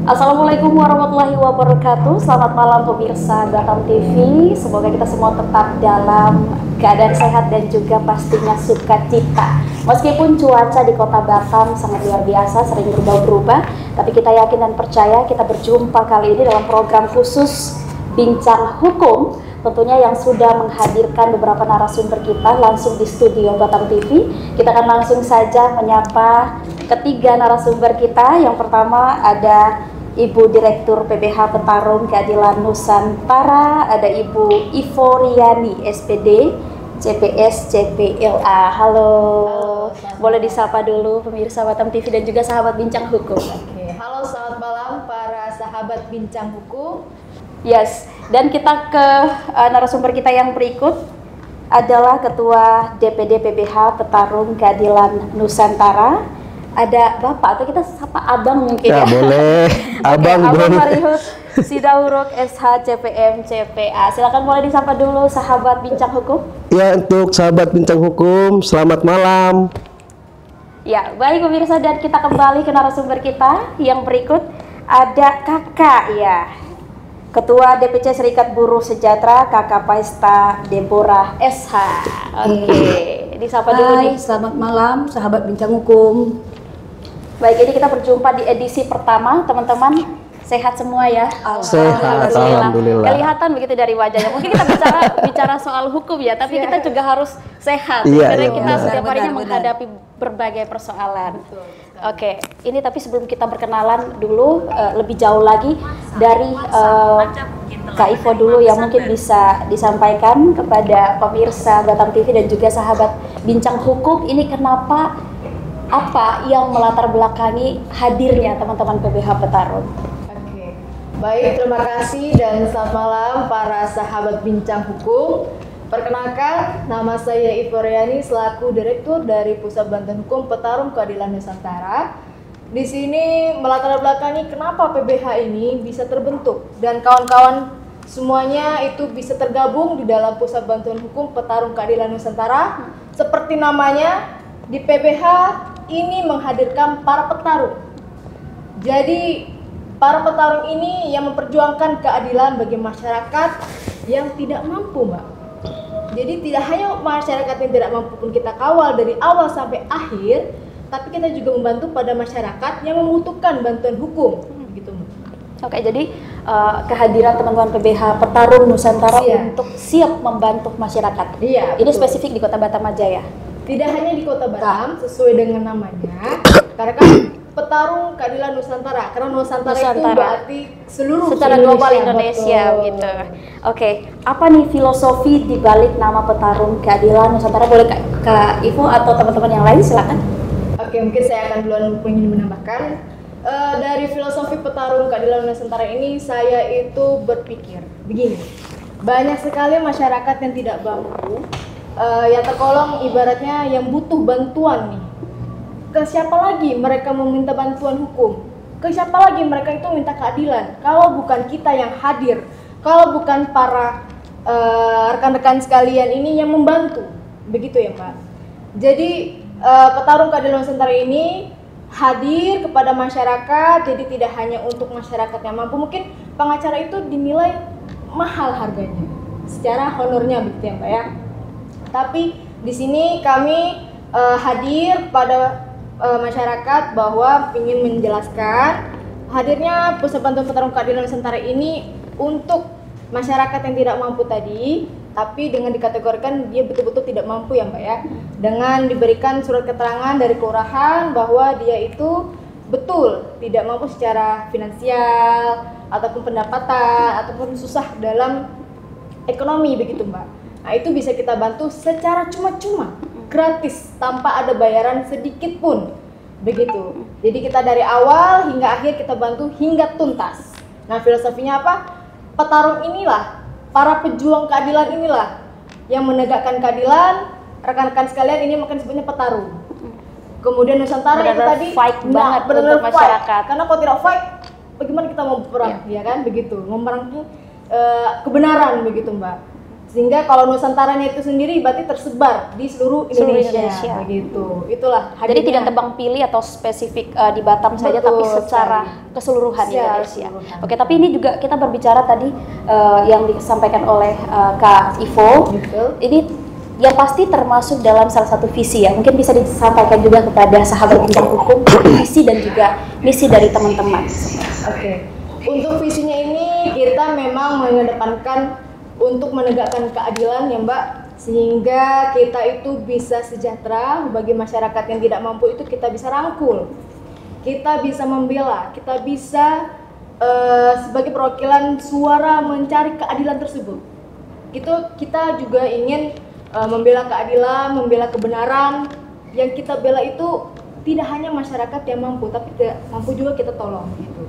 Assalamualaikum warahmatullahi wabarakatuh. Selamat malam pemirsa Batam TV. Semoga kita semua tetap dalam keadaan sehat dan juga pastinya sukacita. Meskipun cuaca di kota Batam sangat luar biasa, sering berubah-ubah, tapi kita yakin dan percaya kita berjumpa kali ini dalam program khusus Bincang Hukum, tentunya yang sudah menghadirkan beberapa narasumber kita langsung di studio Batam TV. Kita akan langsung saja menyapa ketiga narasumber kita. Yang pertama ada Ibu Direktur PBH Petarung Keadilan Nusantara, ada Ibu Ivoriani SPD CPS CPLA. Halo. Boleh disapa dulu pemirsa Batam TV dan juga sahabat Bincang Hukum. Oke. Halo, selamat malam para sahabat Bincang Hukum. Yes, dan kita ke narasumber kita yang berikut adalah Ketua DPD PBH Petarung Keadilan Nusantara. Ada Bapak atau kita sapa Abang mungkin ya? Boleh. Abang, Abang Marihut Sidauruk SH CPM CPA. Silakan mulai disapa dulu sahabat Bincang Hukum. Ya, untuk sahabat Bincang Hukum, selamat malam. Ya, baik pemirsa, dan kita kembali ke narasumber kita yang berikut. Ada Kakak ya, Ketua DPC Serikat Buruh Sejahtera, Kakak Paista Deborah SH. Oke, disapa dulu nih. Selamat malam sahabat Bincang Hukum. Baik, ini kita berjumpa di edisi pertama, teman-teman. Sehat semua ya? Sehat, alhamdulillah. Kelihatan begitu dari wajahnya. Mungkin kita bicara soal hukum ya, tapi kita juga harus sehat. Iya, karena iya, kita benar. setiap harinya Benar. menghadapi berbagai persoalan. Oke, ini tapi sebelum kita berkenalan dulu lebih jauh lagi dari Kak Ivo dulu yang mungkin bisa disampaikan kepada pemirsa Batam TV dan juga sahabat Bincang Hukum, ini kenapa, apa yang melatar belakangi hadirnya teman-teman PBH Petarung? Oke. Baik, terima kasih dan selamat malam para sahabat Bincang Hukum. Perkenalkan, nama saya Ivoriani selaku Direktur dari Pusat Bantuan Hukum Petarung Keadilan Nusantara. Di sini melatar belakangi kenapa PBH ini bisa terbentuk dan kawan-kawan semuanya itu bisa tergabung di dalam Pusat Bantuan Hukum Petarung Keadilan Nusantara. Seperti namanya, di PBH ini menghadirkan para petarung. Jadi para petarung ini yang memperjuangkan keadilan bagi masyarakat yang tidak mampu, Mbak. Jadi tidak hanya masyarakat yang tidak mampu pun kita kawal dari awal sampai akhir, tapi kita juga membantu pada masyarakat yang membutuhkan bantuan hukum, begitu, Mbak. Oke, jadi kehadiran teman-teman PBH Petarung Nusantara Iya. untuk siap membantu masyarakat. Iya, Ini betul. spesifik di Kota Batam aja ya? Tidak hanya di Kota Batam sesuai dengan namanya, karena kan Petarung Keadilan Nusantara, karena Nusantara itu berarti seluruh secara global Indonesia betul. gitu. Oke, apa nih filosofi di balik nama Petarung Keadilan Nusantara? Boleh Kak Ivo atau teman-teman yang lain silakan. Oke, mungkin saya akan duluan ingin menambahkan dari filosofi Petarung Keadilan Nusantara ini, saya itu berpikir begini, banyak sekali masyarakat yang tidak mampu, yang tergolong ibaratnya yang butuh bantuan nih. Ke siapa lagi mereka meminta bantuan hukum? Ke siapa lagi mereka itu minta keadilan? Kalau bukan kita yang hadir, kalau bukan para rekan-rekan sekalian ini yang membantu, begitu ya Mbak. Jadi Petarung Keadilan Nusantara ini hadir kepada masyarakat, jadi tidak hanya untuk masyarakat yang mampu. Mungkin pengacara itu dinilai mahal harganya, secara honornya begitu ya Mbak ya. Tapi di sini kami hadir pada masyarakat bahwa ingin menjelaskan hadirnya Pusat Bantuan Petarung Keadilan Nusantara ini untuk masyarakat yang tidak mampu tadi, tapi dengan dikategorikan dia betul-betul tidak mampu ya Mbak ya, dengan diberikan surat keterangan dari kelurahan bahwa dia itu betul tidak mampu secara finansial ataupun pendapatan ataupun susah dalam ekonomi begitu Mbak. Nah, itu bisa kita bantu secara cuma-cuma, gratis, tanpa ada bayaran sedikit pun. Begitu. Jadi kita dari awal hingga akhir kita bantu hingga tuntas. Nah, filosofinya apa? Petarung inilah, para pejuang keadilan inilah yang menegakkan keadilan. Rekan-rekan sekalian, ini mungkin sebutnya petarung. Kemudian Nusantara itu Benar-benar tadi fight banget benar-benar untuk masyarakat. fight. Karena kalau tidak fight, bagaimana kita mau perang, ya kan? Begitu, memerangi kebenaran begitu Mbak. Sehingga kalau Nusantaranya itu sendiri berarti tersebar di seluruh Seluruh Indonesia. Indonesia. Begitu. Itulah Jadi hadirnya. tidak tebang pilih atau spesifik di Batam saja, Betul tapi secara sekali. keseluruhan Secara Indonesia. keseluruhan. Oke, tapi ini juga kita berbicara tadi yang disampaikan oleh Kak Ivo. Betul. Ini yang pasti termasuk dalam salah satu visi ya. Mungkin bisa disampaikan juga kepada sahabat bincang hukum visi dan juga misi dari teman-teman. Oke. Untuk visinya ini kita memang mengedepankan untuk menegakkan keadilan ya Mbak, sehingga kita itu bisa sejahtera. Bagi masyarakat yang tidak mampu itu kita bisa rangkul, kita bisa membela, kita bisa sebagai perwakilan suara mencari keadilan tersebut. Kita juga ingin membela keadilan, membela kebenaran. Yang kita bela itu tidak hanya masyarakat yang mampu, tapi tidak mampu juga kita tolong gitu.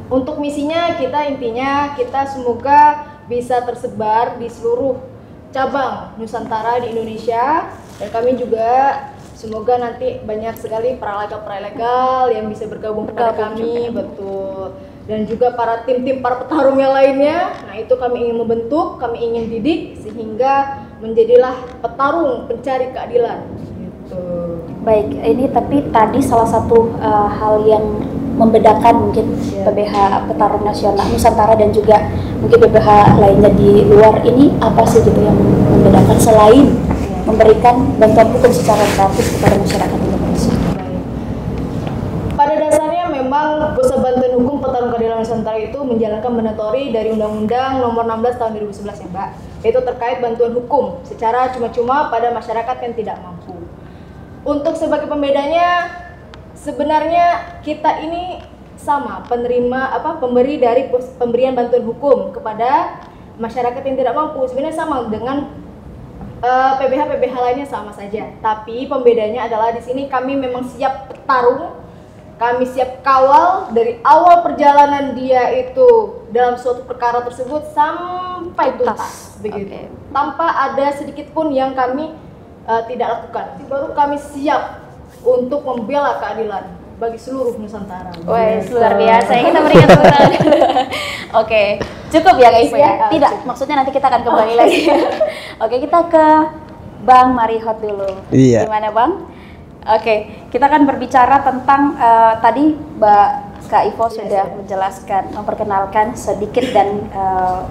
Untuk misinya intinya kita semoga bisa tersebar di seluruh cabang Nusantara di Indonesia, dan kami juga semoga nanti banyak sekali para yang bisa bergabung kepada kami, betul. Dan juga para tim-tim para petarung yang lainnya. Nah, itu kami ingin membentuk, kami ingin didik sehingga menjadilah petarung pencari keadilan. Gitu. Baik, ini tapi tadi salah satu hal yang membedakan mungkin PBH Petarung Nasional Nusantara dan juga mungkin PBH lainnya di luar ini apa sih gitu yang membedakan selain memberikan bantuan hukum secara gratis kepada masyarakat Indonesia? Pada dasarnya memang Pusat Bantuan Hukum Petarung Keadilan Nusantara itu menjalankan mandatori dari Undang-Undang Nomor 16 Tahun 2011 ya Mbak, yaitu terkait bantuan hukum secara cuma-cuma pada masyarakat yang tidak mampu. Untuk sebagai pembedanya, sebenarnya kita ini sama pemberi dari pemberian bantuan hukum kepada masyarakat yang tidak mampu. Sebenarnya sama dengan PBH lainnya sama saja. Tapi pembedanya adalah di sini kami memang siap bertarung, kami siap kawal dari awal perjalanan dia itu dalam suatu perkara tersebut sampai tuntas begitu. Tanpa ada sedikit pun yang kami tidak lakukan. Baru kami siap untuk membela keadilan bagi seluruh Nusantara. Wah, luar biasa. Kita berikan tepuk tangan. Oke, cukup ya guys ya. Tidak, maksudnya nanti kita akan kembali lagi. Oke, kita ke Bang Marihot dulu. Iya. Gimana Bang? Oke, kita akan berbicara tentang tadi Mbak Kak Ivo sudah menjelaskan, memperkenalkan sedikit dan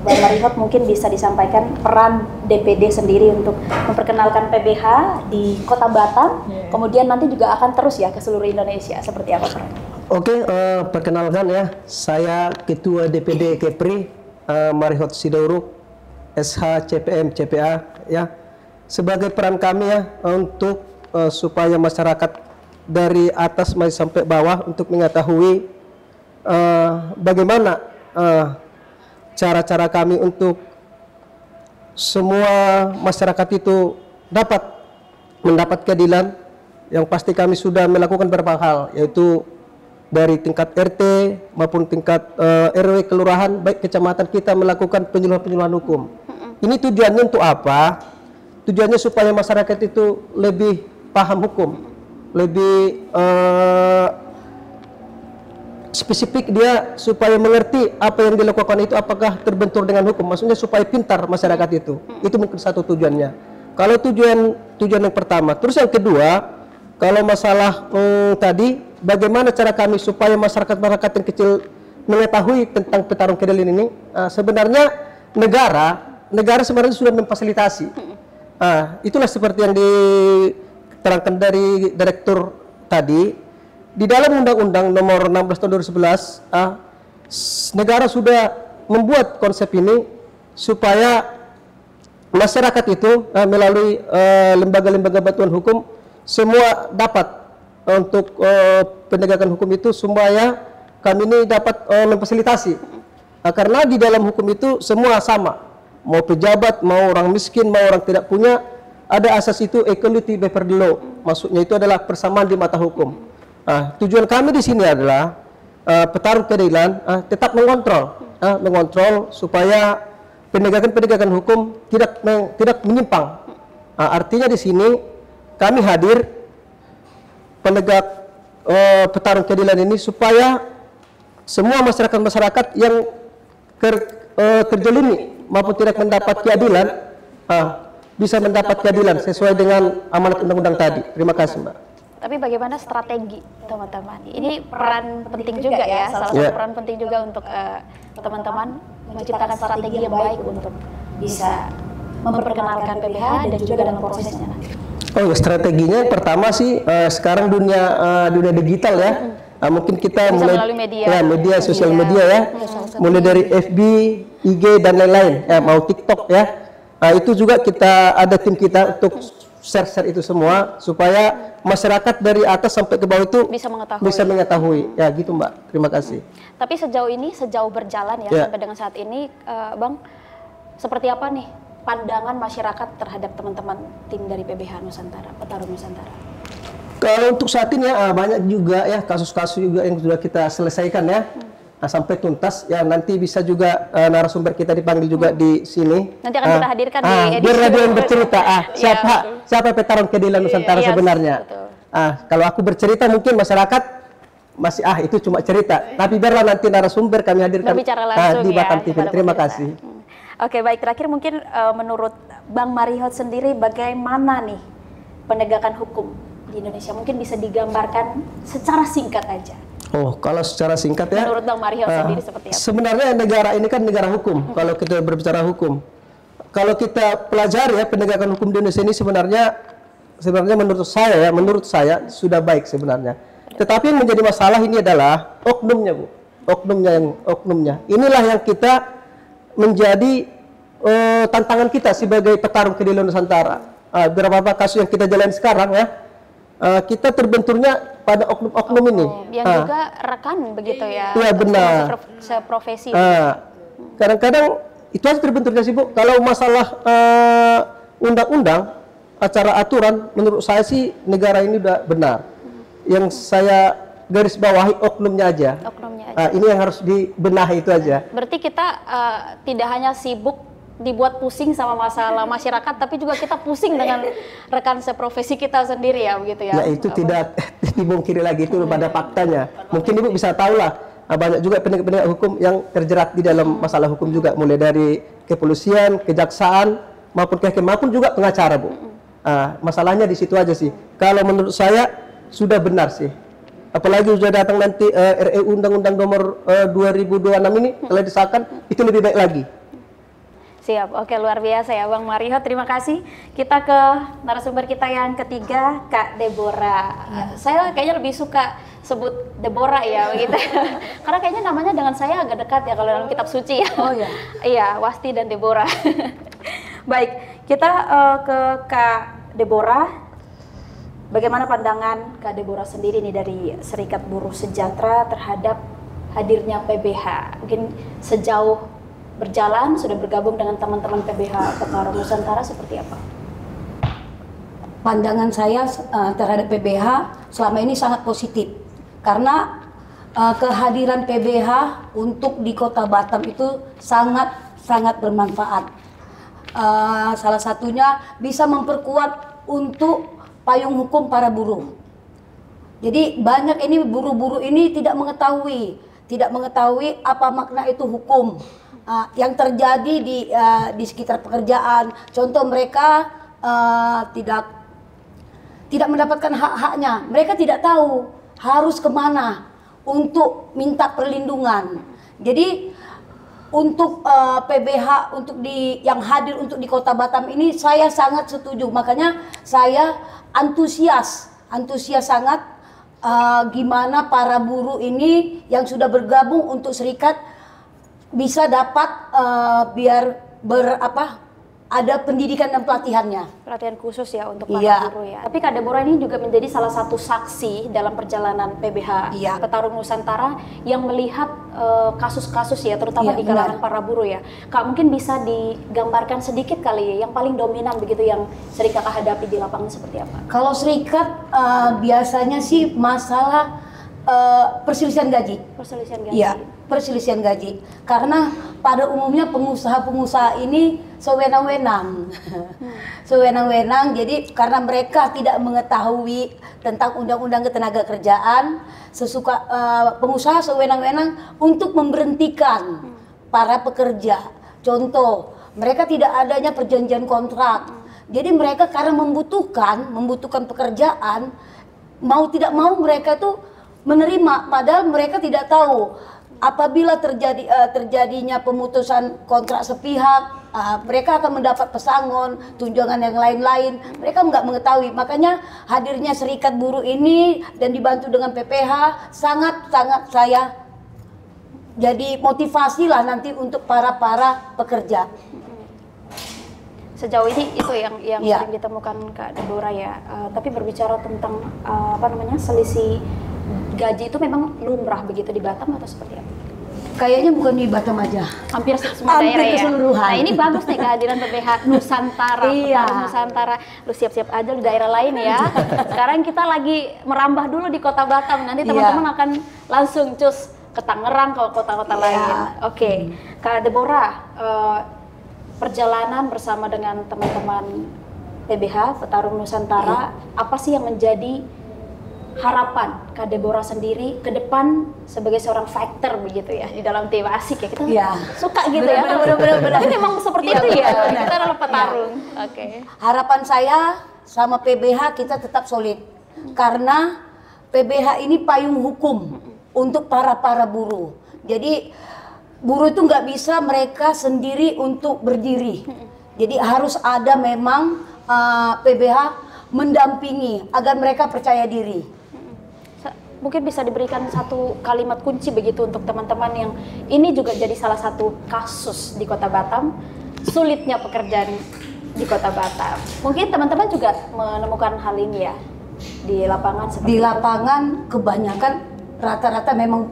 Bang Marihot mungkin bisa disampaikan peran DPD sendiri untuk memperkenalkan PBH di Kota Batam, kemudian nanti juga akan terus ya ke seluruh Indonesia. Seperti apa Pak? Oke, perkenalkan ya, saya Ketua DPD Kepri Marihot Sidauruk, SH CPM CPA ya. Sebagai peran kami ya untuk supaya masyarakat dari atas sampai bawah untuk mengetahui bagaimana cara-cara kami untuk semua masyarakat itu dapat mendapat keadilan. Yang pasti kami sudah melakukan beberapa hal, yaitu dari tingkat RT maupun tingkat RW kelurahan, baik kecamatan, kita melakukan penyuluhan hukum. Ini tujuannya untuk apa? Tujuannya supaya masyarakat itu lebih paham hukum, lebih spesifik dia, supaya mengerti apa yang dilakukan itu apakah terbentur dengan hukum. Maksudnya supaya pintar masyarakat itu. Itu mungkin satu tujuannya. Kalau tujuan yang pertama. Terus yang kedua, kalau masalah tadi, bagaimana cara kami supaya masyarakat yang kecil mengetahui tentang petarung keadilan ini? Sebenarnya negara sebenarnya sudah memfasilitasi. Itulah seperti yang diterangkan dari direktur tadi. Di dalam Undang-Undang Nomor 16 Tahun 2011, negara sudah membuat konsep ini supaya masyarakat itu melalui lembaga-lembaga bantuan hukum semua dapat untuk penegakan hukum itu, supaya kami ini dapat memfasilitasi. Karena di dalam hukum itu semua sama, mau pejabat, mau orang miskin, mau orang tidak punya, ada asas itu equality before the law. Maksudnya itu adalah persamaan di mata hukum. Tujuan kami di sini adalah petarung keadilan tetap mengontrol supaya penegakan hukum tidak menyimpang. Artinya di sini kami hadir penegak petarung keadilan ini supaya semua masyarakat yang terjelumi maupun tidak mendapat keadilan, bisa mendapat keadilan sesuai dengan amanat undang-undang tadi. Terima kasih, Mbak. Tapi bagaimana strategi teman-teman? Ini peran penting juga ya, salah satu peran penting juga untuk teman-teman menciptakan strategi yang baik untuk bisa memperkenalkan PBH dan juga dalam prosesnya nanti. Oh ya, strateginya yang pertama sih sekarang dunia digital ya. Mungkin kita bisa mulai media sosial media ya. Mulai dari FB, IG dan lain-lain ya, mau TikTok ya. Itu juga kita ada tim kita untuk share itu semua supaya masyarakat dari atas sampai ke bawah itu bisa mengetahui. Ya gitu, Mbak. Terima kasih. Tapi sejauh berjalan ya sampai dengan saat ini, Bang, seperti apa nih pandangan masyarakat terhadap teman-teman tim dari PBH Nusantara, Petarung Nusantara? Kalau untuk saat ini ya banyak juga ya kasus-kasus juga yang sudah kita selesaikan ya. Sampai tuntas ya, nanti bisa juga narasumber kita dipanggil juga di sini. Nanti akan kita hadirkan di edisi biar radio yang bercerita siapa Petarung Keadilan Nusantara sebenarnya. Kalau aku bercerita mungkin masyarakat masih itu cuma cerita, tapi biarlah nanti narasumber kami hadirkan di Batam TV. Terima kasih. Oke, baik, terakhir mungkin menurut Bang Marihot sendiri bagaimana nih penegakan hukum di Indonesia? Mungkin bisa digambarkan secara singkat aja. Oh, kalau secara singkat ya, menurut Bang Marihot sendiri seperti apa? Sebenarnya negara ini kan negara hukum. Kalau kita berbicara hukum, kalau kita pelajari ya penegakan hukum di Indonesia ini sebenarnya menurut saya sudah baik sebenarnya. Tetapi yang menjadi masalah ini adalah oknumnya, Bu. Oknumnya. Inilah yang kita menjadi tantangan kita sebagai petarung keadilan Nusantara. Beberapa kasus yang kita jalani sekarang ya, kita terbenturnya pada oknum ini. Yang juga rekan begitu ya. Iya benar. Seprofesi. Kadang-kadang itu aja terbenturnya sih, Bu. Kalau masalah undang-undang, acara aturan, menurut saya sih negara ini udah benar. Yang saya garis bawahi oknumnya aja. Ini yang harus dibenahi itu aja. Berarti kita tidak hanya sibuk dibuat pusing sama masalah masyarakat, tapi juga kita pusing dengan rekan seprofesi kita sendiri ya, begitu ya? Ya itu tidak dibungkiri lagi, itu pada faktanya. Mungkin Ibu bisa tahu lah, banyak juga penegak-penegak hukum yang terjerat di dalam masalah hukum juga, mulai dari kepolisian, kejaksaan, maupun kehakiman, maupun juga pengacara, Bu. Masalahnya di situ aja sih. Kalau menurut saya sudah benar sih. Apalagi sudah datang nanti RUU Undang-Undang Nomor 2026 ini telah disahkan, itu lebih baik lagi. Siap, oke, luar biasa ya Bang Marihot, terima kasih. Kita ke narasumber kita yang ketiga, Kak Deborah. Saya kayaknya lebih suka sebut Deborah ya, begitu. Karena kayaknya namanya dengan saya agak dekat ya kalau dalam kitab suci ya. Oh ya. Iya, Wasti dan Deborah. Baik, kita ke Kak Deborah. Bagaimana pandangan Kak Deborah sendiri nih dari Serikat Buruh Sejahtera terhadap hadirnya PBH? Mungkin sejauh berjalan, sudah bergabung dengan teman-teman PBH Petarung Nusantara seperti apa? Pandangan saya terhadap PBH selama ini sangat positif. Karena kehadiran PBH untuk di Kota Batam itu sangat bermanfaat. Salah satunya bisa memperkuat untuk payung hukum para buruh. Jadi banyak ini buruh-buruh ini tidak mengetahui apa makna itu hukum. Yang terjadi di sekitar pekerjaan, contoh mereka tidak mendapatkan hak-haknya, mereka tidak tahu harus kemana untuk minta perlindungan. Jadi untuk PBH yang hadir untuk di Kota Batam ini saya sangat setuju, makanya saya antusias sangat gimana para buruh ini yang sudah bergabung untuk serikat bisa dapat ada pendidikan dan pelatihannya. Pelatihan khusus ya untuk para buruh ya. Tapi Kak Deborah ini juga menjadi salah satu saksi dalam perjalanan PBH Petarung Nusantara yang melihat kasus-kasus ya, terutama di kalangan para buruh ya. Kak, mungkin bisa digambarkan sedikit kali ya, yang paling dominan begitu yang sering Kakak hadapi di lapangan seperti apa? Kalau serikat biasanya sih masalah perselisihan gaji. Iya, perselisihan gaji. Karena pada umumnya pengusaha-pengusaha ini sewenang-wenang. Sewenang-wenang, jadi karena mereka tidak mengetahui tentang undang-undang ketenagakerjaan, pengusaha sewenang-wenang untuk memberhentikan para pekerja. Contoh, mereka tidak adanya perjanjian kontrak. Jadi mereka karena membutuhkan pekerjaan, mau tidak mau mereka tuh menerima, padahal mereka tidak tahu apabila terjadinya pemutusan kontrak sepihak, mereka akan mendapat pesangon, tunjangan yang lain-lain. Mereka nggak mengetahui. Makanya hadirnya Serikat Buruh ini dan dibantu dengan PPH sangat-sangat saya jadi motivasi lah nanti untuk para pekerja. Sejauh ini itu yang Iya. sering ditemukan Kak Deborah ya. Tapi berbicara tentang selisih gaji itu memang lumrah begitu di Batam atau seperti apa? Kayaknya bukan di Batam aja. Hampir semua Hampir daerah ya. keseluruhan. Nah ini bagus nih kehadiran PPH Nusantara. Iya. Petarung Nusantara. Lu siap-siap aja di daerah lain ya. Sekarang kita lagi merambah dulu di Kota Batam. Nanti teman-teman akan langsung cus ke Tangerang, ke kota-kota lain. Oke. Kak Deborah, perjalanan bersama dengan teman-teman PBH Petarung Nusantara, apa sih yang menjadi harapan Kak Deborah sendiri ke depan sebagai seorang fighter begitu ya di dalam tim? Asik ya, kita suka gitu ya. Benar. Tapi memang seperti itu ya, benar. kita adalah petarung. Oke. Harapan saya sama PBH kita tetap solid karena PBH ini payung hukum untuk para buruh. Jadi buruh itu nggak bisa mereka sendiri untuk berdiri. Jadi harus ada memang PBH mendampingi agar mereka percaya diri. Mungkin bisa diberikan satu kalimat kunci begitu untuk teman-teman yang ini juga jadi salah satu kasus di Kota Batam, sulitnya pekerjaan di Kota Batam. Mungkin teman-teman juga menemukan hal ini ya di lapangan seperti Di itu. lapangan kebanyakan rata-rata memang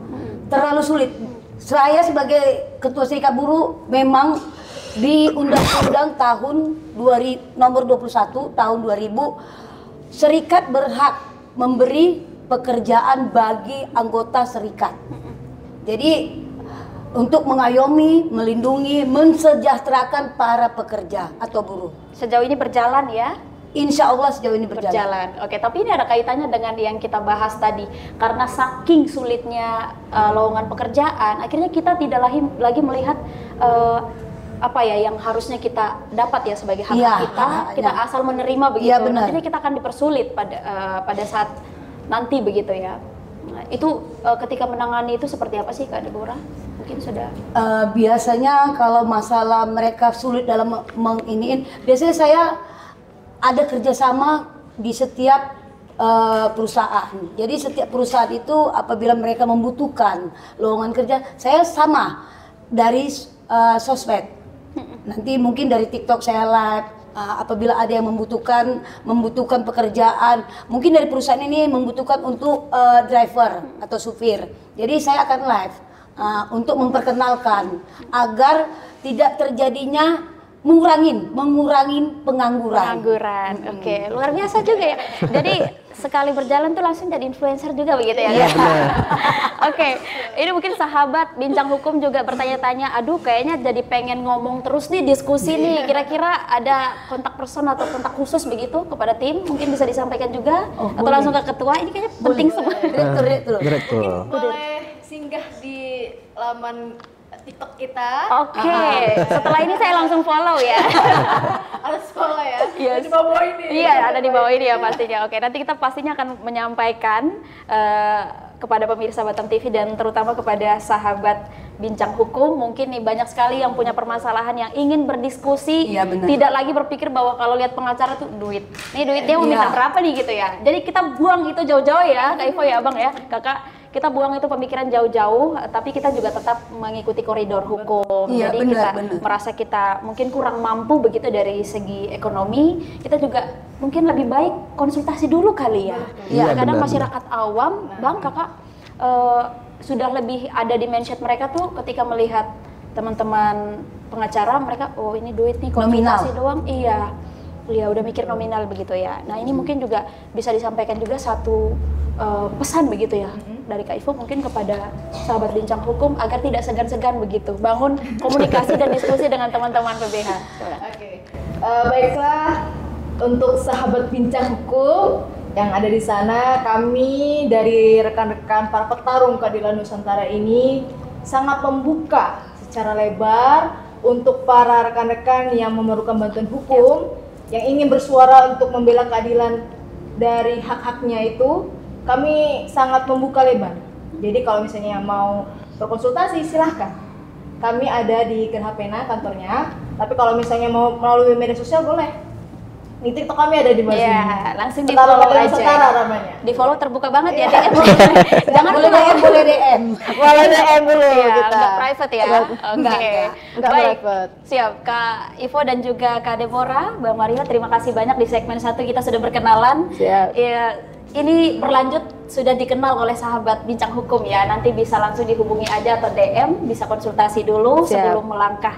terlalu sulit. Saya sebagai Ketua Serikat Buruh memang di Undang-Undang nomor 21 tahun 2000 serikat berhak memberi pekerjaan bagi anggota serikat. Jadi untuk mengayomi, melindungi, mensejahterakan para pekerja atau buruh. Sejauh ini berjalan ya? Insya Allah sejauh ini berjalan. Oke, tapi ini ada kaitannya dengan yang kita bahas tadi. Karena saking sulitnya lowongan pekerjaan, akhirnya kita tidak lagi melihat apa ya yang harusnya kita dapat ya sebagai hak kita asal menerima begitu. Iya, benar. Nantinya kita akan dipersulit pada saat nanti begitu ya. Nah, itu ketika menangani itu seperti apa sih Kak Deborah? Mungkin sudah Biasanya kalau masalah mereka sulit dalam menginiin, biasanya saya ada kerjasama di setiap perusahaan. Jadi setiap perusahaan itu apabila mereka membutuhkan lowongan kerja, saya sama dari sosmed. Nanti mungkin dari TikTok saya live. Apabila ada yang membutuhkan pekerjaan, mungkin dari perusahaan ini membutuhkan untuk driver atau supir. Jadi saya akan live untuk memperkenalkan agar tidak terjadinya mengurangi pengangguran. Oke, luar biasa juga ya. Jadi sekali berjalan tuh langsung jadi influencer juga begitu ya. Iya, Oke, ini mungkin sahabat Bincang Hukum juga bertanya-tanya, aduh kayaknya jadi pengen ngomong terus nih, diskusi nih. Kira-kira ada kontak person atau kontak khusus begitu kepada tim? Mungkin bisa disampaikan juga atau boleh. langsung ke ketua? Ini kayaknya penting semua. Direktur. Boleh singgah di laman TikTok kita. Oke, setelah ini saya langsung follow ya. Harus follow ya. Yes. Di bawah ini. Iya, ada di bawah ini ya pastinya. Oke, nanti kita pastinya akan menyampaikan kepada pemirsa Batam TV dan terutama kepada sahabat Bincang Hukum. Mungkin nih banyak sekali yang punya permasalahan yang ingin berdiskusi. Iya, benar. Tidak lagi berpikir bahwa kalau lihat pengacara tuh duit. Nih duitnya mau minta berapa nih gitu ya. Jadi kita buang itu jauh-jauh ya, Kak Ivo ya Abang ya, Kakak. Kita buang itu pemikiran jauh-jauh, tapi kita juga tetap mengikuti koridor hukum. Iya, Jadi benar, kita benar. merasa kita mungkin kurang mampu begitu dari segi ekonomi, kita juga mungkin lebih baik konsultasi dulu kali ya. Iya, Kadang benar, masyarakat awam, Bang, Kakak sudah lebih ada di mindset mereka tuh ketika melihat teman-teman pengacara, mereka oh ini duit nih konsultasi doang, iya. Ya udah mikir nominal begitu ya. Nah ini mungkin juga bisa disampaikan juga satu pesan begitu ya dari Kak Ivo mungkin kepada sahabat Bincang Hukum agar tidak segan-segan begitu bangun komunikasi dan diskusi dengan teman-teman PBH. Oke. Baiklah untuk sahabat Bincang Hukum yang ada di sana, kami dari rekan-rekan para petarung keadilan Nusantara ini sangat membuka secara lebar untuk para rekan-rekan yang memerlukan bantuan hukum, yang ingin bersuara untuk membela keadilan dari hak-haknya itu, kami sangat membuka lebar. Jadi kalau misalnya mau berkonsultasi silahkan. Kami ada di Gerha Pena kantornya, tapi kalau misalnya mau melalui media sosial boleh. Di TikTok kami ada di mana? Iya, langsung di follow aja. Setara namanya. Di follow terbuka banget ya. Iya. DM. Jangan boleh DM, boleh DM. Boleh DM dulu Iya, kita. nggak private ya. Enggak Baik. private. Siap, Kak Ivo dan juga Kak Deborah, Bang Mario, terima kasih banyak di segmen 1 kita sudah berkenalan. Siap. Ya, ini berlanjut sudah dikenal oleh sahabat Bincang Hukum ya. Nanti bisa langsung dihubungi aja atau DM, bisa konsultasi dulu Siap. sebelum melangkah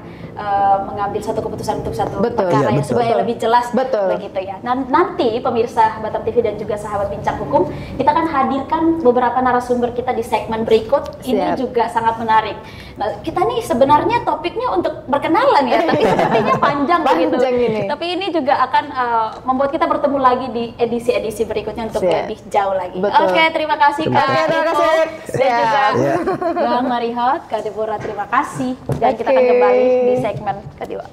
mengambil satu keputusan untuk satu Betul. perkara Iya, ya, supaya betul. lebih jelas Betul. begitu ya. Nanti pemirsa Batam TV dan juga sahabat Bincang Hukum, kita akan hadirkan beberapa narasumber kita di segmen berikut. Ini Siap. juga sangat menarik. Nah, kita nih sebenarnya topiknya untuk berkenalan ya, tapi sepertinya panjang begitu. Panjang ini. Tapi ini juga akan membuat kita bertemu lagi di edisi-edisi berikutnya untuk Siap. lebih jauh lagi. Betul. Oke, terima kasih Terima Kak kasih. Ivo Terima kasih. dan juga Siap. Bang Marihot, Kak Deborah, terima kasih. Dan kita Oke. akan kembali di segmen kedua.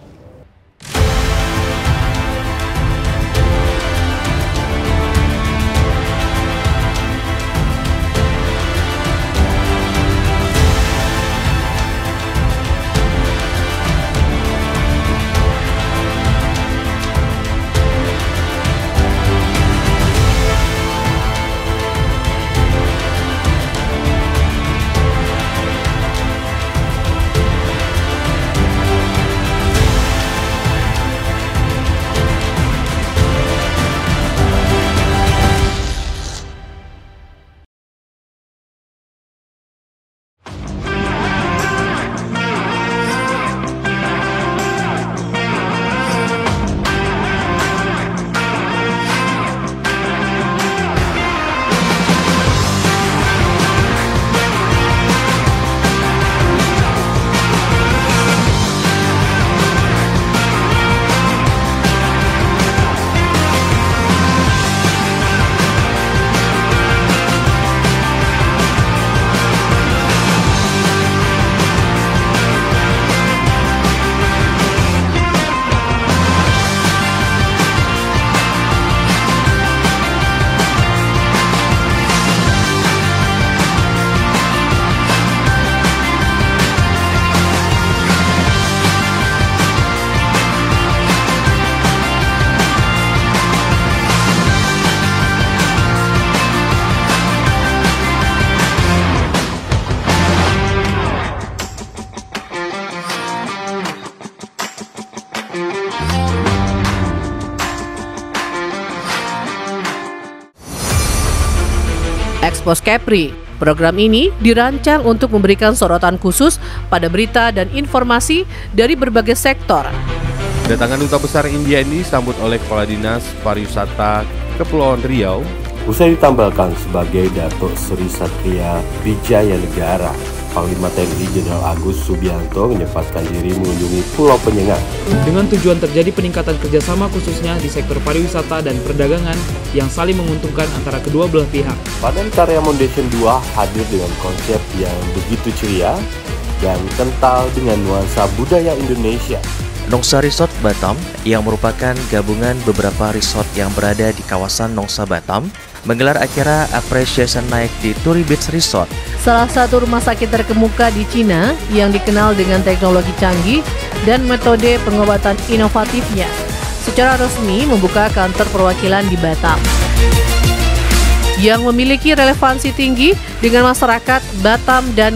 Expose Kepri. Program ini dirancang untuk memberikan sorotan khusus pada berita dan informasi dari berbagai sektor. Kedatangan Duta Besar India ini disambut oleh Kepala Dinas Pariwisata Kepulauan Riau. Usai ditambahkan sebagai Datuk Seri Satria Wijaya Negara, Panglima TNI Jenderal Agus Subianto menyempatkan diri mengunjungi Pulau Penyengat. Dengan tujuan terjadi peningkatan kerjasama khususnya di sektor pariwisata dan perdagangan yang saling menguntungkan antara kedua belah pihak. Padan Karya Foundation 2 hadir dengan konsep yang begitu ceria dan kental dengan nuansa budaya Indonesia. Nongsa Resort Batam, yang merupakan gabungan beberapa resort yang berada di kawasan Nongsa Batam, menggelar acara Appreciation Night di Turi Beach Resort. Salah satu rumah sakit terkemuka di Cina yang dikenal dengan teknologi canggih dan metode pengobatan inovatifnya, secara resmi membuka kantor perwakilan di Batam yang memiliki relevansi tinggi dengan masyarakat Batam dan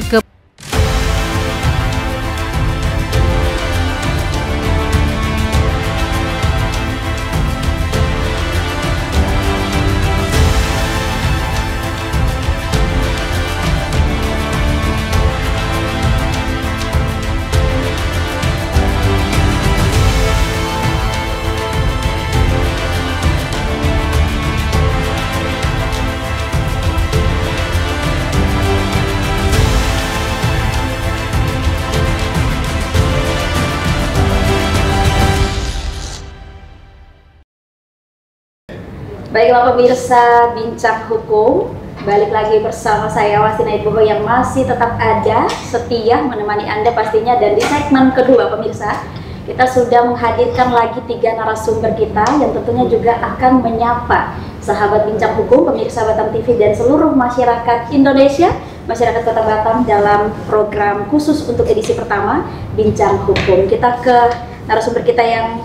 Baiklah pemirsa Bincang Hukum, Balik lagi bersama saya Wastina Ibowo yang masih tetap ada setia menemani Anda pastinya. Dan di segmen kedua pemirsa, kita sudah menghadirkan lagi 3 narasumber kita yang tentunya juga akan menyapa sahabat Bincang Hukum, pemirsa Batam TV dan seluruh masyarakat Indonesia, masyarakat Kota Batam dalam program khusus untuk edisi pertama Bincang Hukum. Kita ke narasumber kita yang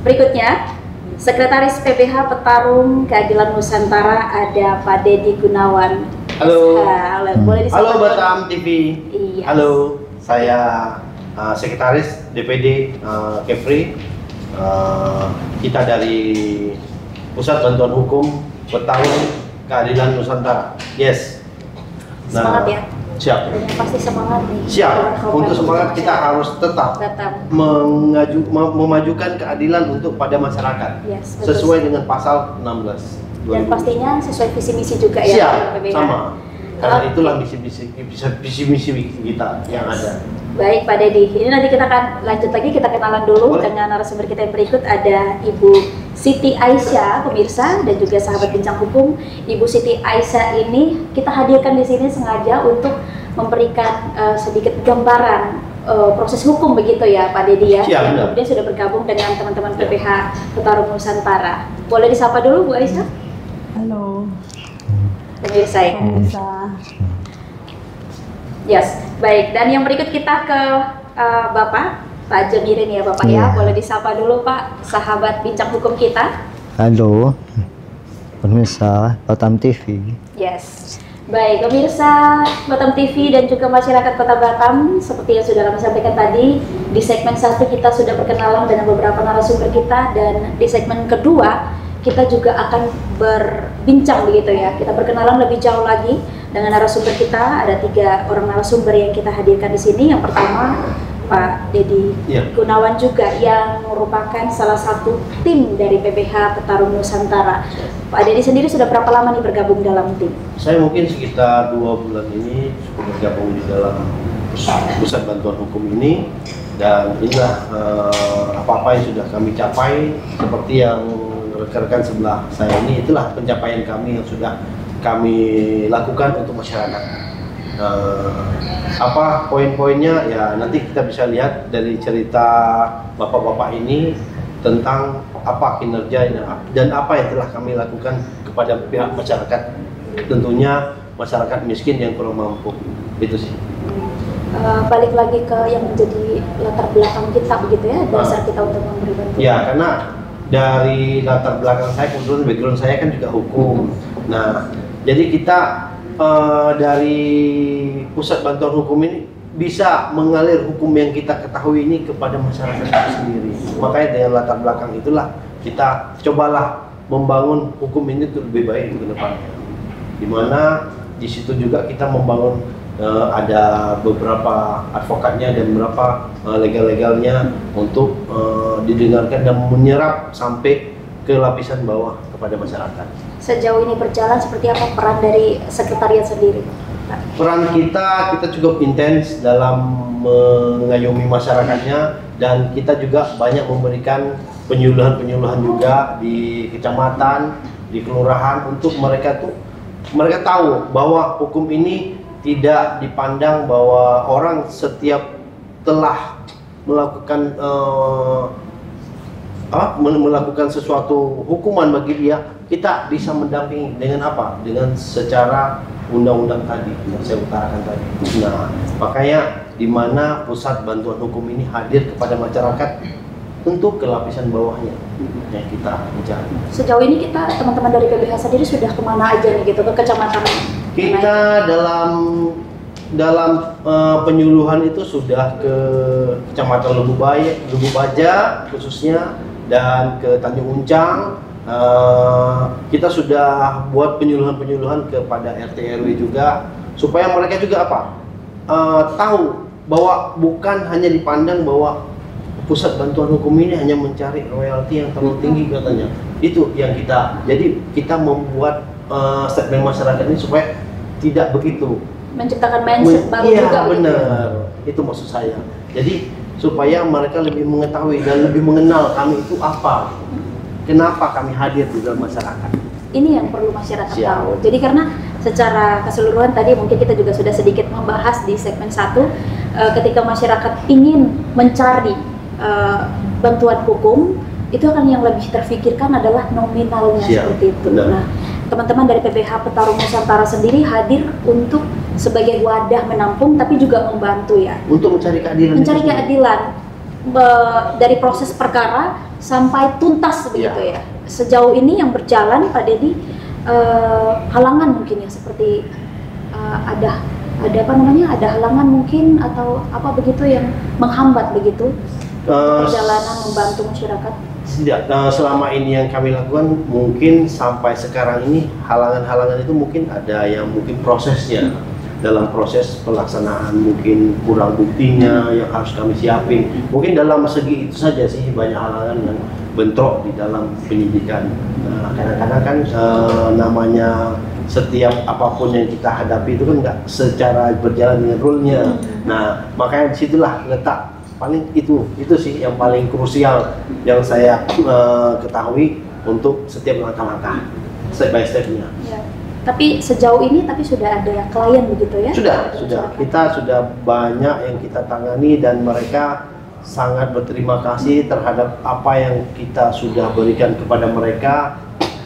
berikutnya. Sekretaris PBH Petarung Keadilan Nusantara, ada Pak Dedi Gunawan. Halo. Boleh Halo Batam TV. Iya. Halo, saya Sekretaris DPD Kepri. Kita dari Pusat Bantuan Hukum Petarung Keadilan Nusantara. Yes. Semangat ya. Siap. Pasti semangat nih. Siap. Untuk semangat kita harus tetap memajukan keadilan untuk pada masyarakat. Yes, sesuai dengan pasal 16. Dan pastinya sesuai visi misi juga ya. Siap. Sama. Karena itulah visi misi kita yang ada. Baik Pak Dedi, ini nanti kita akan lanjut lagi, kita kenalan dulu dengan narasumber kita yang berikut. Ada Ibu Siti Aisyah, pemirsa dan juga sahabat Bincang Hukum. Ibu Siti Aisyah ini kita hadirkan di sini sengaja untuk memberikan sedikit gambaran proses hukum begitu ya Pak Dedi ya. Yang kemudian sudah bergabung dengan teman-teman PBH Petarung Nusantara. Boleh disapa dulu Bu Aisyah? Halo. Pemirsa ya. Yes, baik. Dan yang berikut kita ke Bapak Jamirin ya Bapak ya. Boleh disapa dulu Pak, sahabat Bincang Hukum kita. Halo, pemirsa Batam TV. Yes, baik pemirsa Batam TV dan juga masyarakat Kota Batam. Seperti yang sudah kami sampaikan tadi, di segmen 1 kita sudah berkenalan dengan beberapa narasumber kita. Dan di segmen kedua kita juga akan berbincang begitu ya. Kita berkenalan lebih jauh lagi dengan narasumber kita. Ada 3 orang narasumber yang kita hadirkan di sini. Yang pertama Pak Dedi Gunawan juga yang merupakan salah satu tim dari PBH Petarung Nusantara. Pak Dedi sendiri sudah berapa lama nih bergabung dalam tim? Saya mungkin sekitar 2 bulan ini bergabung di dalam Pusat Bantuan Hukum ini. Dan inilah apa-apa yang sudah kami capai, seperti yang rekan-rekan sebelah saya ini, itulah pencapaian kami yang sudah kami lakukan untuk masyarakat. Apa poin-poinnya ya nanti kita bisa lihat dari cerita bapak-bapak ini tentang apa kinerja dan apa yang telah kami lakukan kepada pihak masyarakat, tentunya masyarakat miskin yang kurang mampu. Itu sih. Balik lagi ke yang menjadi latar belakang kita begitu ya, dasar kita untuk memberi bantuan. Ya, karena dari latar belakang saya, kebetulan background saya kan juga hukum. Nah, jadi kita dari Pusat Bantuan Hukum ini bisa mengalir hukum yang kita ketahui ini kepada masyarakat itu sendiri. Makanya dengan latar belakang itulah kita cobalah membangun hukum ini untuk lebih baik ke depannya. Dimana di situ juga kita membangun ada beberapa advokatnya dan beberapa legal-legalnya untuk didengarkan dan menyerap sampai ke lapisan bawah kepada masyarakat. Sejauh ini berjalan seperti apa peran dari sekretariat sendiri? Peran kita cukup intens dalam mengayomi masyarakatnya, dan kita juga banyak memberikan penyuluhan-penyuluhan juga di kecamatan, di kelurahan, untuk mereka tahu bahwa hukum ini tidak dipandang bahwa orang setiap telah melakukan melakukan sesuatu hukuman bagi dia, kita bisa mendampingi dengan apa? Dengan secara undang-undang tadi yang saya utarakan tadi. Nah, makanya di mana Pusat Bantuan Hukum ini hadir kepada masyarakat untuk ke lapisan bawahnya yang kita mencari. Sejauh ini kita teman-teman dari PBH sendiri sudah kemana aja nih gitu, ke kecamatan? Kita dalam penyuluhan itu sudah ke Kecamatan Lubu Baja khususnya, dan ke Tanjung Uncang. Kita sudah buat penyuluhan-penyuluhan kepada RT RW juga, supaya mereka juga tahu bahwa bukan hanya dipandang bahwa Pusat Bantuan Hukum ini hanya mencari royalti yang terlalu tinggi katanya. Itu yang kita membuat statement masyarakat ini supaya tidak begitu. Menciptakan mindset baru juga. Iya benar, itu maksud saya. Jadi supaya mereka lebih mengetahui dan lebih mengenal kami itu apa. Kenapa kami hadir di dalam masyarakat. Ini yang perlu masyarakat tahu. Jadi karena secara keseluruhan tadi mungkin kita juga sudah sedikit membahas di segmen 1 ketika masyarakat ingin mencari bantuan hukum, itu akan yang lebih terfikirkan adalah nominalnya. Siap, seperti itu. benar. Nah, teman-teman dari PBH Petarung Nusantara sendiri hadir untuk sebagai wadah menampung tapi juga membantu ya. Untuk mencari keadilan. Mencari keadilan dari proses perkara sampai tuntas begitu ya. Sejauh ini yang berjalan Pak Dedi, halangan mungkin ya, seperti ada apa namanya, ada halangan mungkin atau apa begitu yang menghambat begitu perjalanan membantu masyarakat? Tidak, selama ini yang kami lakukan mungkin sampai sekarang ini halangan-halangan itu mungkin ada yang mungkin prosesnya, dalam proses pelaksanaan mungkin kurang buktinya yang harus kami siapin. Mungkin dalam segi itu saja sih banyak halangan yang bentrok di dalam penyidikan. Nah, kadang-kadang kan namanya setiap apapun yang kita hadapi itu kan nggak secara berjalan dengan rule-nya. Nah, makanya disitulah letak paling itu sih yang paling krusial yang saya ketahui untuk setiap langkah-langkah step by stepnya. Ya. Tapi sejauh ini sudah ada klien begitu ya? Sudah. Kita sudah banyak yang kita tangani dan mereka sangat berterima kasih terhadap apa yang kita sudah berikan kepada mereka.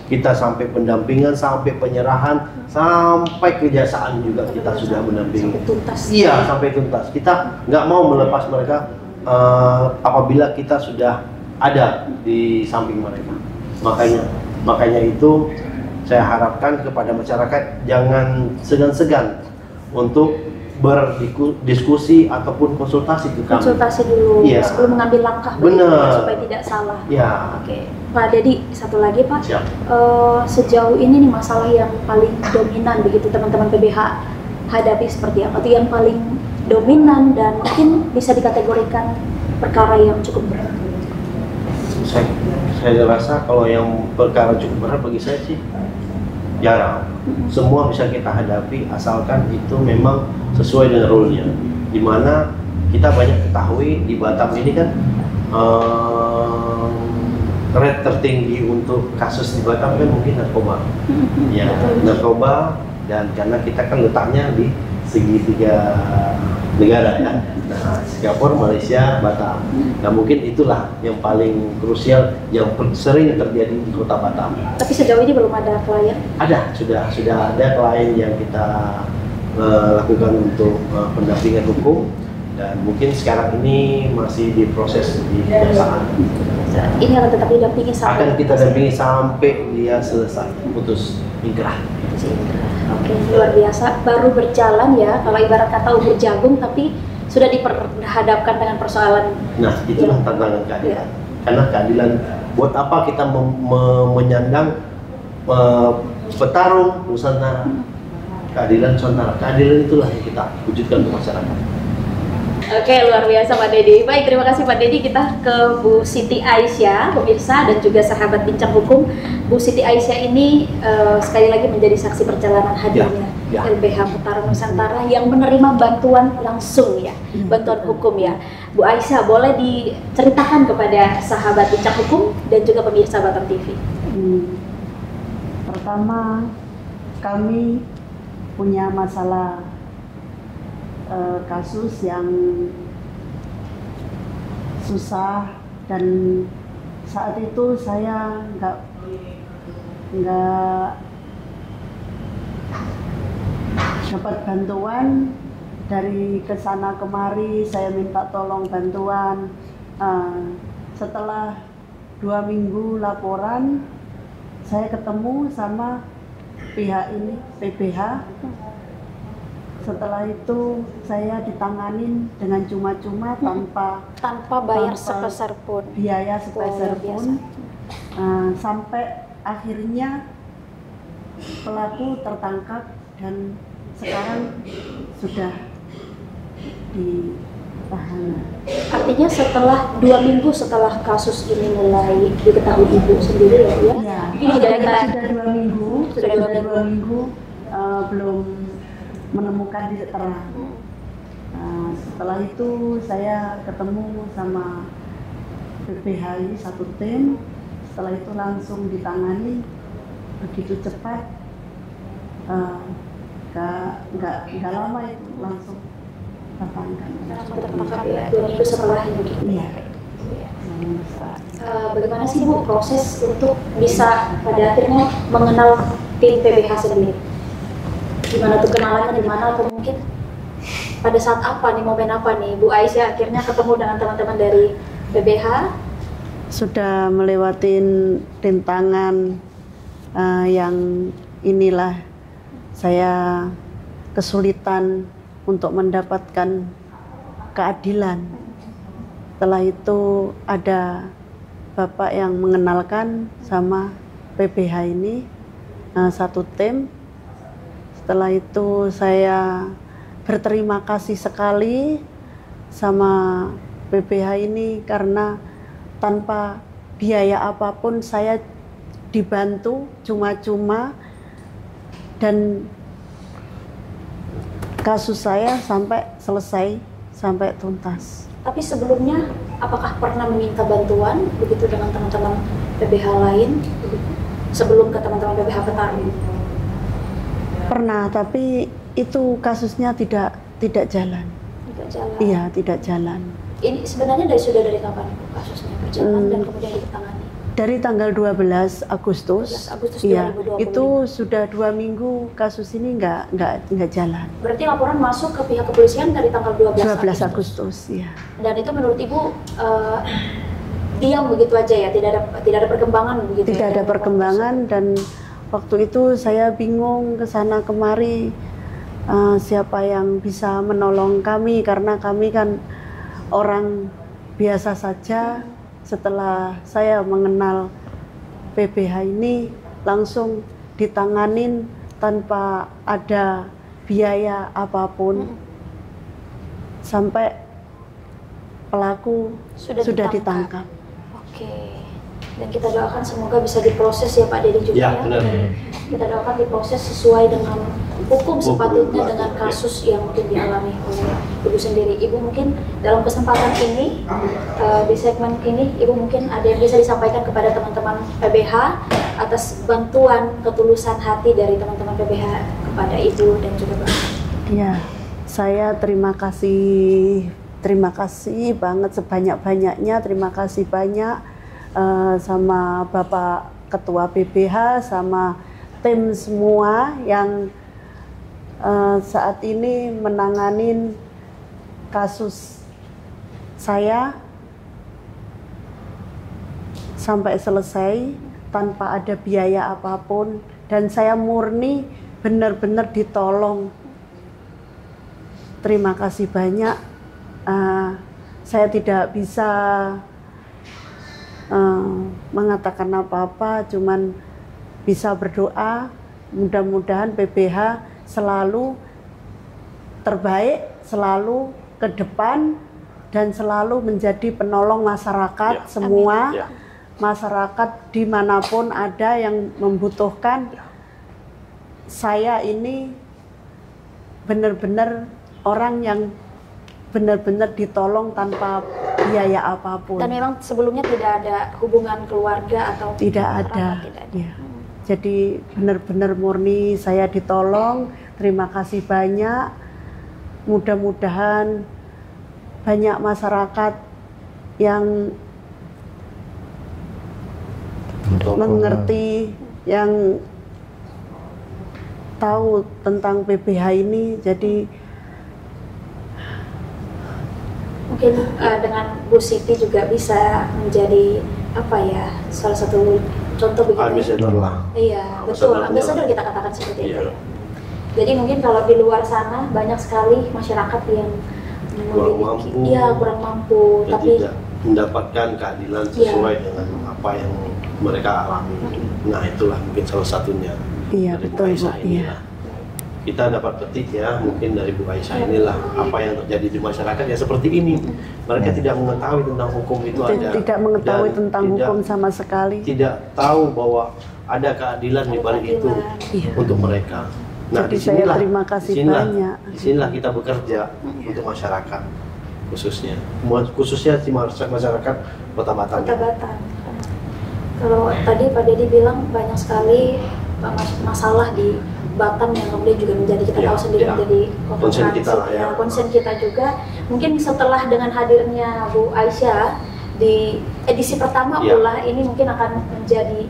Kita sampai pendampingan, sampai penyerahan, sampai kejaksaan juga kita sudah mendampingi. Sampai tuntas. Iya, sampai tuntas. Kita nggak mau melepas mereka apabila kita sudah ada di samping mereka. Makanya itu saya harapkan kepada masyarakat jangan segan-segan untuk berdiskusi ataupun konsultasi ke kami. Konsultasi dulu sebelum mengambil langkah supaya tidak salah. Ya. Oke, Pak Dedi, satu lagi Pak. Siap. Sejauh ini nih masalah yang paling dominan begitu teman-teman PBH hadapi seperti apa? Itu yang paling dominan dan mungkin bisa dikategorikan perkara yang cukup berat. Saya rasa kalau yang perkara cukup berat bagi saya sih jarang. Semua bisa kita hadapi asalkan itu memang sesuai dengan rule-nya. Dimana kita banyak ketahui di Batam ini kan rate tertinggi untuk kasus di Batam kan mungkin narkoba. Ya, narkoba, dan karena kita kan letaknya di segitiga negara ya. Nah, Singapura, Malaysia, Batam. Nah, mungkin itulah yang paling krusial yang sering terjadi di kota Batam. Tapi sejauh ini belum ada klien? Ada, sudah ada klien yang kita lakukan untuk pendampingan hukum, dan mungkin sekarang ini masih diproses di kejaksaan. Ini akan tetap didampingi sampai? Akan kita dampingi sampai dia selesai, putus ingkrah. Oke, luar biasa. Baru berjalan ya, kalau ibarat kata ubur jagung, tapi sudah diperhadapkan dengan persoalan. Nah, itulah tantangan keadilan. Karena keadilan, buat apa kita menyandang petarung Nusantara, keadilan Nusantara. Keadilan itulah yang kita wujudkan ke masyarakat. Oke, luar biasa Pak Dedi. Baik, terima kasih Pak Dedi. Kita ke Bu Siti Aisyah, pemirsa dan juga sahabat Bincang Hukum. Bu Siti Aisyah ini sekali lagi menjadi saksi perjalanan hadirnya LBH Petarung Nusantara yang menerima bantuan langsung ya, bantuan hukum ya. Bu Aisyah, boleh diceritakan kepada sahabat Bincang Hukum dan juga pemirsa Batam TV. Pertama, kami punya masalah kasus yang susah, dan saat itu saya nggak dapat bantuan. Dari kesana kemari saya minta tolong bantuan. Setelah 2 minggu laporan, saya ketemu sama pihak ini, PBH. Setelah itu saya ditanganin dengan cuma-cuma tanpa bayar sepeser pun, biaya sepeser pun, sampai akhirnya pelaku tertangkap dan sekarang sudah ditahan. Artinya setelah 2 minggu setelah kasus ini mulai diketahui Ibu sendiri ya? Ya, sudah 2 minggu, belum menemukan titik terang. Setelah itu saya ketemu sama PBHI satu tim. Setelah itu langsung ditangani begitu cepat. nggak lama itu langsung tertangkap. Langsung tertangkap ya, 2 minggu setelah ini. Iya. Bagaimana sih Bu proses untuk bisa pada akhirnya mengenal tim PBH sendiri? Gimana tuh kenalannya, di mana, atau mungkin pada saat apa nih, momen apa nih Bu Aisyah akhirnya ketemu dengan teman-teman dari PBH? Sudah melewatin rintangan yang inilah saya kesulitan untuk mendapatkan keadilan. Setelah itu ada Bapak yang mengenalkan sama PBH ini satu tim. Setelah itu saya berterima kasih sekali sama PBH ini karena tanpa biaya apapun saya dibantu cuma-cuma dan kasus saya sampai selesai, sampai tuntas. Tapi sebelumnya apakah pernah meminta bantuan begitu dengan teman-teman PBH lain sebelum ke teman-teman PBH Petarung? Pernah, tapi itu kasusnya tidak jalan. Tidak jalan. Iya, tidak jalan. Ini sebenarnya sudah dari kapan kasusnya berjalan dan kemudian ditangani? Dari tanggal 12 Agustus, 12 Agustus iya, 2020. itu sudah 2 minggu kasus ini nggak jalan. Berarti laporan masuk ke pihak kepolisian dari tanggal 12 Agustus, ya. Dan itu menurut Ibu diam begitu aja ya, tidak ada perkembangan begitu? Tidak ada perkembangan, dan waktu itu saya bingung kesana kemari siapa yang bisa menolong kami, karena kami kan orang biasa saja. Setelah saya mengenal PBH ini langsung ditanganin tanpa ada biaya apapun sampai pelaku sudah ditangkap. Oke. Dan kita doakan semoga bisa diproses ya Pak Dedi juga ya. Benar. Kita doakan diproses sesuai dengan hukum sepatutnya dengan kasus yang mungkin dialami oleh Ibu sendiri. Ibu mungkin dalam kesempatan ini di segmen ini Ibu mungkin ada yang bisa disampaikan kepada teman-teman PBH atas bantuan ketulusan hati dari teman-teman PBH kepada Ibu dan juga Bapak. Ya, saya terima kasih banget sebanyak-banyaknya, terima kasih banyak sama Bapak Ketua PBH, sama tim semua yang saat ini menanganin kasus saya sampai selesai tanpa ada biaya apapun, dan saya murni benar-benar ditolong. Terima kasih banyak. Saya tidak bisa mengatakan apa-apa, cuman bisa berdoa mudah-mudahan PBH selalu terbaik, selalu ke depan, dan selalu menjadi penolong masyarakat semua. Masyarakat dimanapun ada yang membutuhkan. Saya ini benar-benar orang yang benar-benar ditolong tanpa biaya apapun. Dan memang sebelumnya tidak ada hubungan keluarga atau tidak ada. Ya. Jadi benar-benar murni saya ditolong. Terima kasih banyak. Mudah-mudahan banyak masyarakat yang mengerti, yang tahu tentang PBH ini. Jadi mungkin dengan Bu Siti juga bisa menjadi apa ya, salah satu contoh begitu. Ambasador lah. Iya, betul. Ambasador kita katakan seperti itu. Jadi mungkin kalau di luar sana banyak sekali masyarakat yang kurang mampu, tapi tidak mendapatkan keadilan sesuai dengan apa yang mereka alami. Nah, itulah mungkin salah satunya. Iya, dari betul, Bu Aisyah Bu. inilah. Kita dapat petik ya, mungkin dari Bu Aisyah inilah apa yang terjadi di masyarakat ya seperti ini. Mereka tidak mengetahui tentang hukum itu ada. Tidak mengetahui tentang hukum sama sekali. Tidak tahu bahwa ada keadilan di balik itu untuk mereka. Nah, jadi saya terima kasih banyak. Disinilah kita bekerja untuk masyarakat khususnya di masyarakat Kota Batam. Kota Batam. Kalau tadi Pak Dedi bilang banyak sekali masalah di Batam yang kemudian juga menjadi kita tahu sendiri menjadi concern kita, concern kita juga. Mungkin setelah dengan hadirnya Bu Aisyah di edisi pertama pula ini mungkin akan menjadi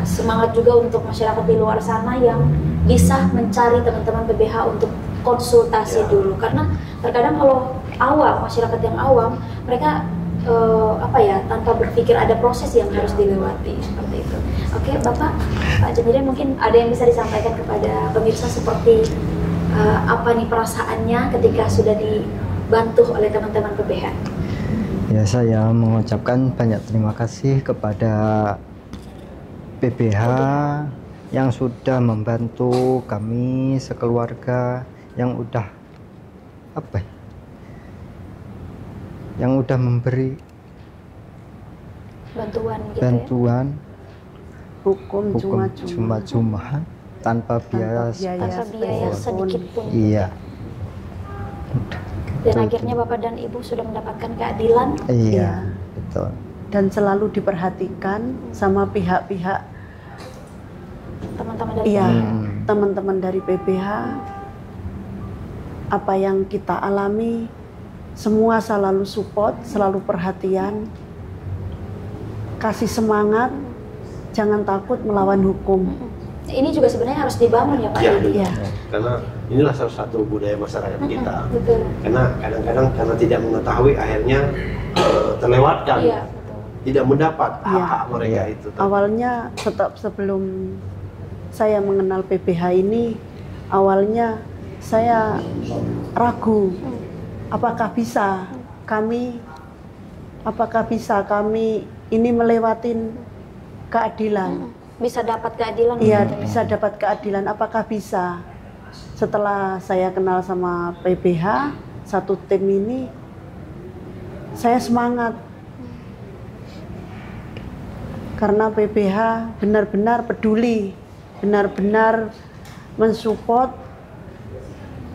semangat juga untuk masyarakat di luar sana yang bisa mencari teman-teman PBH untuk konsultasi dulu, karena terkadang kalau masyarakat yang awam mereka tanpa berpikir ada proses yang harus dilewati seperti itu. Oke, Bapak, Pak Jamirin, mungkin ada yang bisa disampaikan kepada pemirsa seperti apa nih perasaannya ketika sudah dibantu oleh teman-teman PBH? Ya, saya mengucapkan banyak terima kasih kepada PBH yang sudah membantu kami sekeluarga, yang udah yang udah memberi bantuan hukum cuma-cuma tanpa biaya sedikit pun. Iya. Dan akhirnya Bapak dan Ibu sudah mendapatkan keadilan. Iya, betul. Dan selalu diperhatikan sama pihak-pihak teman-teman dari teman-teman dari PBH. Apa yang kita alami semua selalu support, selalu perhatian, kasih semangat, jangan takut melawan hukum. Ini juga sebenarnya harus dibangun ya Pak Dedi. Karena inilah salah satu budaya masyarakat kita. Karena kadang-kadang karena tidak mengetahui akhirnya terlewatkan, tidak mendapat hak-hak mereka itu. Awalnya sebelum saya mengenal PBH ini, awalnya saya ragu, apakah bisa kami ini melewatin keadilan. Bisa dapat keadilan? Iya, bisa dapat keadilan. Apakah bisa? Setelah saya kenal sama PBH, satu tim ini, saya semangat. Karena PBH benar-benar peduli, benar-benar mensupport,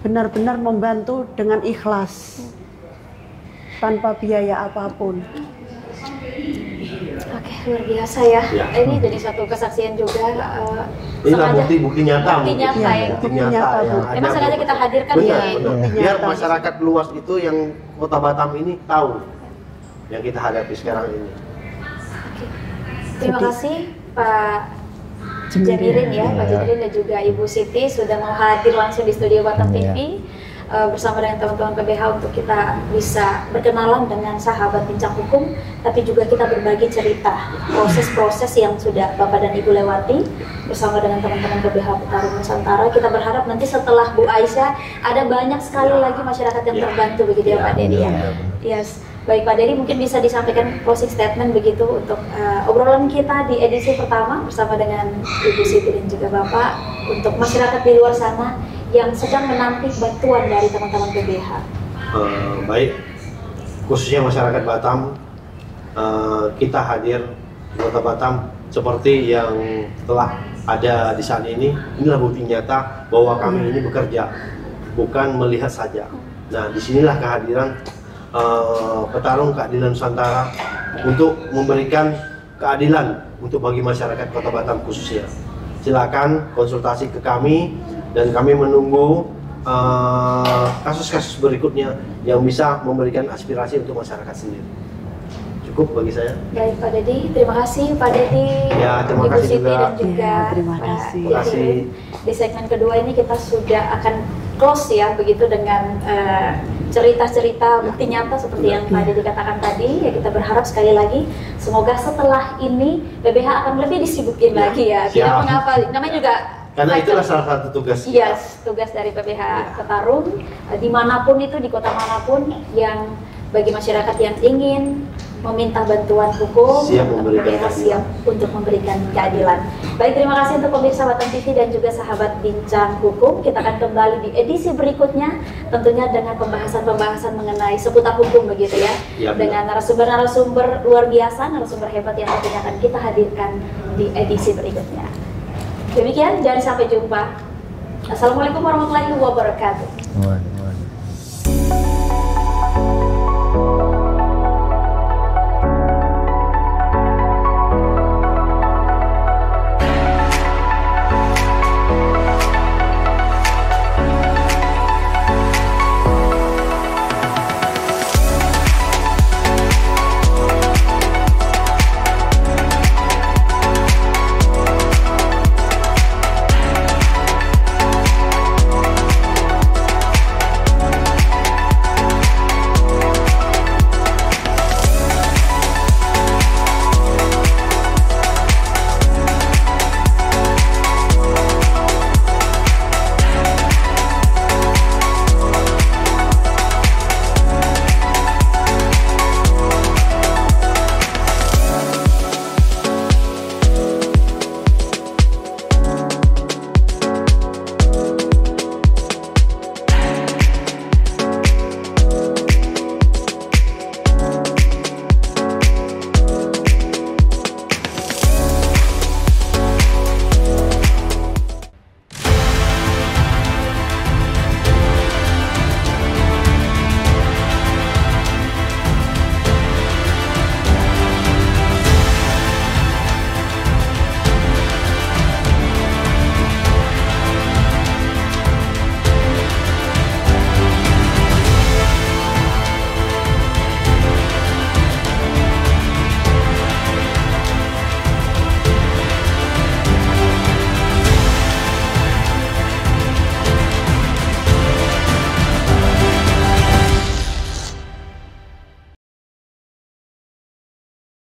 benar-benar membantu dengan ikhlas, tanpa biaya apapun. Oke, luar biasa ya. Ini jadi satu kesaksian juga. Inilah bukti nyata. Bukti nyata yang memang sengaja kita hadirkan biar masyarakat luas itu yang Kota Batam ini tahu yang kita hadapi sekarang ini. Terima kasih Pak Jamirin Pak Jamirin dan juga Ibu Siti sudah mau hadir langsung di studio Batam TV. Bersama dengan teman-teman PBH untuk kita bisa berkenalan dengan sahabat bincang hukum, tapi juga kita berbagi cerita proses-proses yang sudah Bapak dan Ibu lewati bersama dengan teman-teman PBH Petarung Nusantara. Kita berharap nanti setelah Bu Aisyah ada banyak sekali lagi masyarakat yang terbantu begitu ya Pak Dedi ya. Yes. Baik Pak Dedi, mungkin bisa disampaikan closing statement begitu untuk obrolan kita di edisi pertama bersama dengan Ibu Siti dan juga Bapak untuk masyarakat di luar sana yang sedang menanti bantuan dari teman-teman PBH. Baik, khususnya masyarakat Batam, kita hadir di Kota Batam seperti yang telah ada di saat ini. Inilah bukti nyata bahwa kami ini bekerja, bukan melihat saja. Nah, disinilah kehadiran Petarung Keadilan Nusantara untuk memberikan keadilan untuk bagi masyarakat Kota Batam khususnya. Silakan konsultasi ke kami dan kami menunggu kasus-kasus berikutnya yang bisa memberikan aspirasi untuk masyarakat sendiri. Cukup bagi saya. Baik Pak Dedi, terima kasih Pak Dedi, terima Ibu kasih Siti juga. dan juga terima kasih. Di segmen kedua ini kita sudah akan close ya begitu dengan cerita-cerita bukti nyata seperti yang Pak Dedi katakan tadi. Ya kita berharap sekali lagi semoga setelah ini PBH akan lebih disibukin lagi ya. Tidak mengapa, namanya juga karena itulah salah satu tugas kita. Yes, tugas dari PBH Petarung dimanapun itu, di kota manapun yang bagi masyarakat yang ingin meminta bantuan hukum, PBH siap untuk memberikan keadilan. Baik, terima kasih untuk pemirsa Batam TV dan juga sahabat bincang hukum. Kita akan kembali di edisi berikutnya, tentunya dengan pembahasan-pembahasan mengenai seputar hukum begitu ya, dengan narasumber-narasumber luar biasa, narasumber hebat yang tentunya akan kita hadirkan di edisi berikutnya. Demikian, dan sampai jumpa. Assalamualaikum warahmatullahi wabarakatuh.